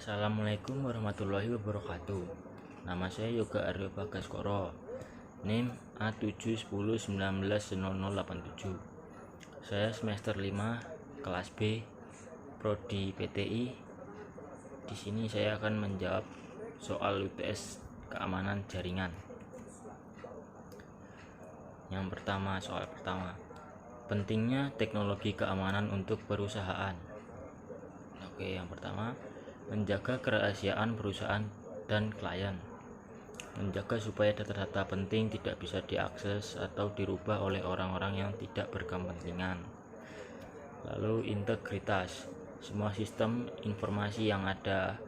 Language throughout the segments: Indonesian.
Assalamualaikum warahmatullahi wabarakatuh. Nama saya Yoga Aryo Bagaskoro. NIM A710190087. Saya semester 5 kelas B Prodi PTI. Di sini saya akan menjawab soal UTS keamanan jaringan. Soal pertama. Pentingnya teknologi keamanan untuk perusahaan. Yang pertama, menjaga kerahasiaan perusahaan dan klien, menjaga supaya data-data penting tidak bisa diakses atau dirubah oleh orang-orang yang tidak berkepentingan. Lalu integritas, semua sistem informasi yang ada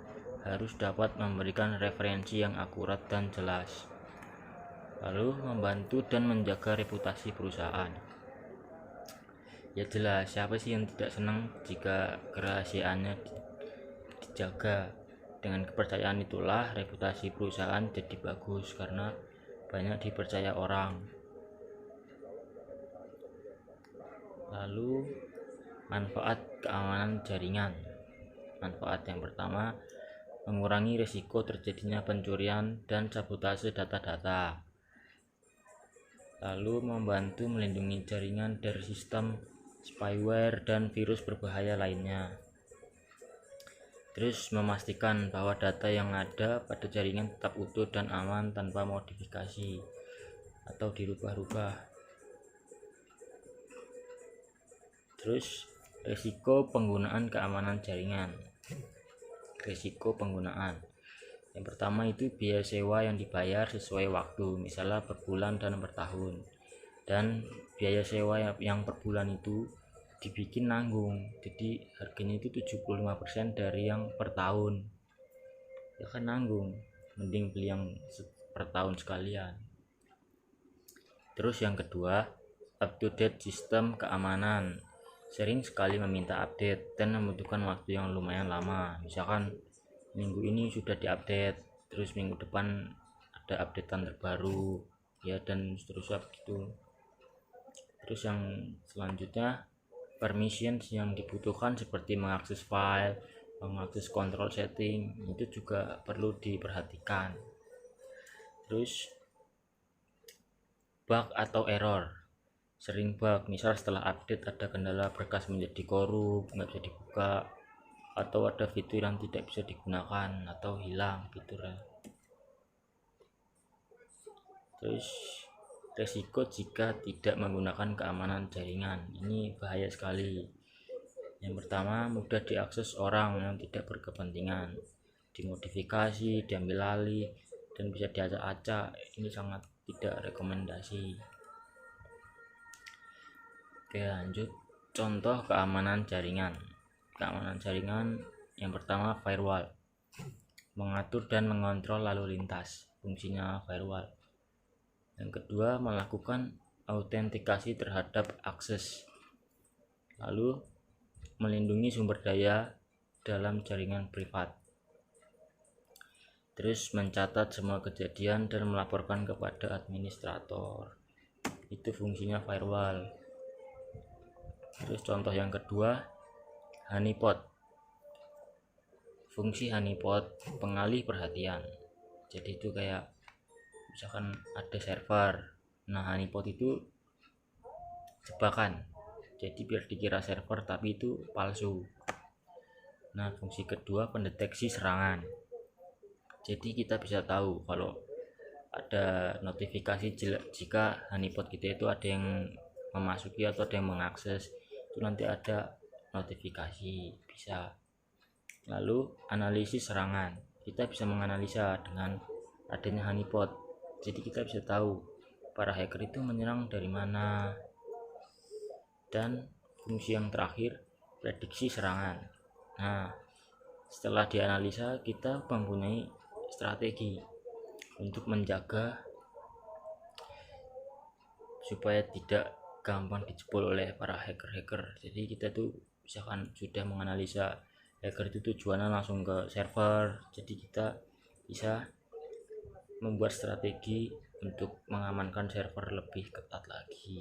harus dapat memberikan referensi yang akurat dan jelas. Lalu membantu dan menjaga reputasi perusahaan. Ya jelas, siapa sih yang tidak senang jika kerahasiaannya dijaga. Dengan kepercayaan itulah reputasi perusahaan jadi bagus karena banyak dipercaya orang. Lalu manfaat keamanan jaringan. Manfaat yang pertama, mengurangi risiko terjadinya pencurian dan sabotase data-data. Lalu membantu melindungi jaringan dari sistem spyware dan virus berbahaya lainnya. Terus memastikan bahwa data yang ada pada jaringan tetap utuh dan aman tanpa modifikasi atau dirubah-rubah. Terus risiko penggunaan keamanan jaringan. Risiko penggunaan yang pertama itu biaya sewa yang dibayar sesuai waktu, misalnya per bulan dan per tahun. Dan biaya sewa yang per bulan itu dibikin nanggung, jadi harganya itu 75% dari yang per tahun. Ya kan nanggung, mending beli yang per tahun sekalian. Terus yang kedua, up to date sistem keamanan. Sering sekali meminta update dan membutuhkan waktu yang lumayan lama. Misalkan minggu ini sudah diupdate, terus minggu depan ada updatean terbaru, ya, dan seterusnya begitu. Terus yang selanjutnya, permissions yang dibutuhkan seperti mengakses file, mengakses control setting, itu juga perlu diperhatikan. Terus bug atau error. Sering bug, misal setelah update ada kendala berkas menjadi korup, nggak bisa dibuka, atau ada fitur yang tidak bisa digunakan atau hilang fiturnya. Terus resiko jika tidak menggunakan keamanan jaringan, ini bahaya sekali. Yang pertama, mudah diakses orang yang tidak berkepentingan, dimodifikasi, diambil alih, dan bisa diacak-acak. Ini sangat tidak rekomendasi. Oke, lanjut. Contoh keamanan jaringan. Keamanan jaringan yang pertama, firewall, mengatur dan mengontrol lalu lintas, fungsinya firewall. Yang kedua, melakukan autentikasi terhadap akses, lalu melindungi sumber daya dalam jaringan privat. Terus mencatat semua kejadian dan melaporkan kepada administrator, itu fungsinya firewall. Terus contoh yang kedua, honeypot. Fungsi honeypot pengalih perhatian. Jadi itu kayak misalkan ada server, nah honeypot itu jebakan, jadi biar dikira server tapi itu palsu. Nah, fungsi kedua, pendeteksi serangan. Jadi kita bisa tahu kalau ada notifikasi jika honeypot kita itu ada yang memasuki atau ada yang mengakses, itu nanti ada notifikasi, bisa. Lalu analisis serangan, kita bisa menganalisa dengan adanya honeypot, jadi kita bisa tahu para hacker itu menyerang dari mana. Dan fungsi yang terakhir, prediksi serangan. Nah, setelah dianalisa, kita mempunyai strategi untuk menjaga supaya tidak gampang dijebol oleh para hacker. Jadi kita tuh misalkan sudah menganalisa hacker itu tujuannya langsung ke server, jadi kita bisa membuat strategi untuk mengamankan server lebih ketat lagi.